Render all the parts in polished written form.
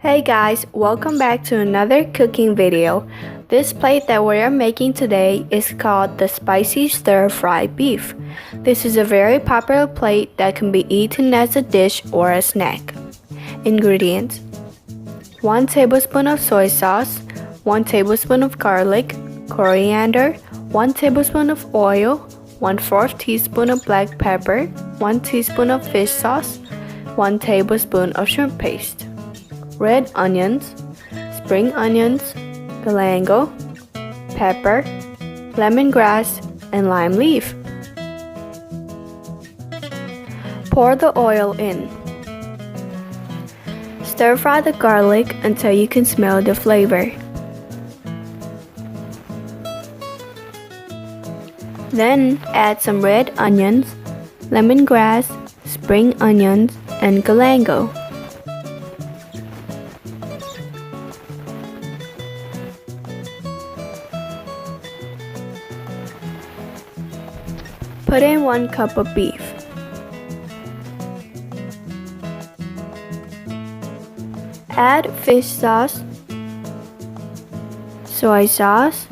Hey guys, welcome back to another cooking video. This plate that we are making today is called the spicy stir-fried beef. This is a very popular plate that can be eaten as a dish or a snack. Ingredients: 1 tablespoon of soy sauce, 1 tablespoon of garlic, coriander, 1 tablespoon of oil, 1/4 teaspoon of black pepper, 1 teaspoon of fish sauce, 1 tablespoon of shrimp paste, red onions, spring onions, galangal, pepper, lemongrass, and lime leaf. Pour the oil in. Stir-fry the garlic until you can smell the flavor. Then add some red onions, lemongrass, spring onions, and galangal. Put in 1 cup of beef. Add fish sauce, soy sauce,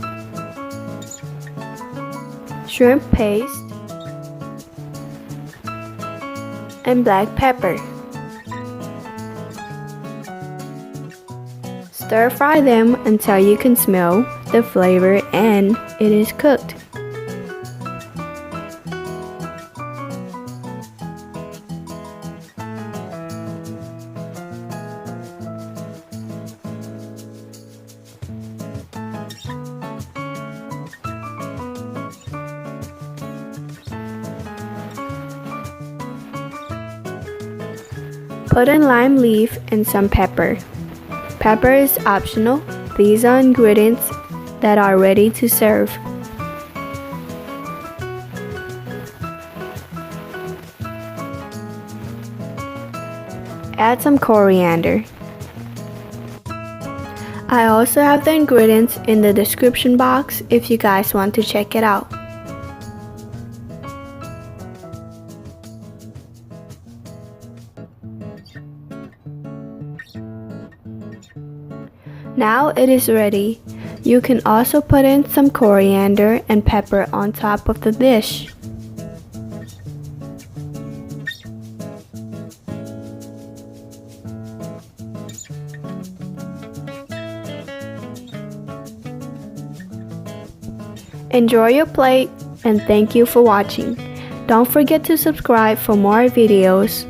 shrimp paste, and black pepper. Stir-fry them until you can smell the flavor and it is cooked. Put in lime leaf and some pepper. Pepper is optional. These are ingredients that are ready to serve. Add some coriander. I also have the ingredients in the description box if you guys want to check it out. Now it is ready. You can also put in some coriander and pepper on top of the dish. Enjoy your plate and thank you for watching. Don't forget to subscribe for more videos.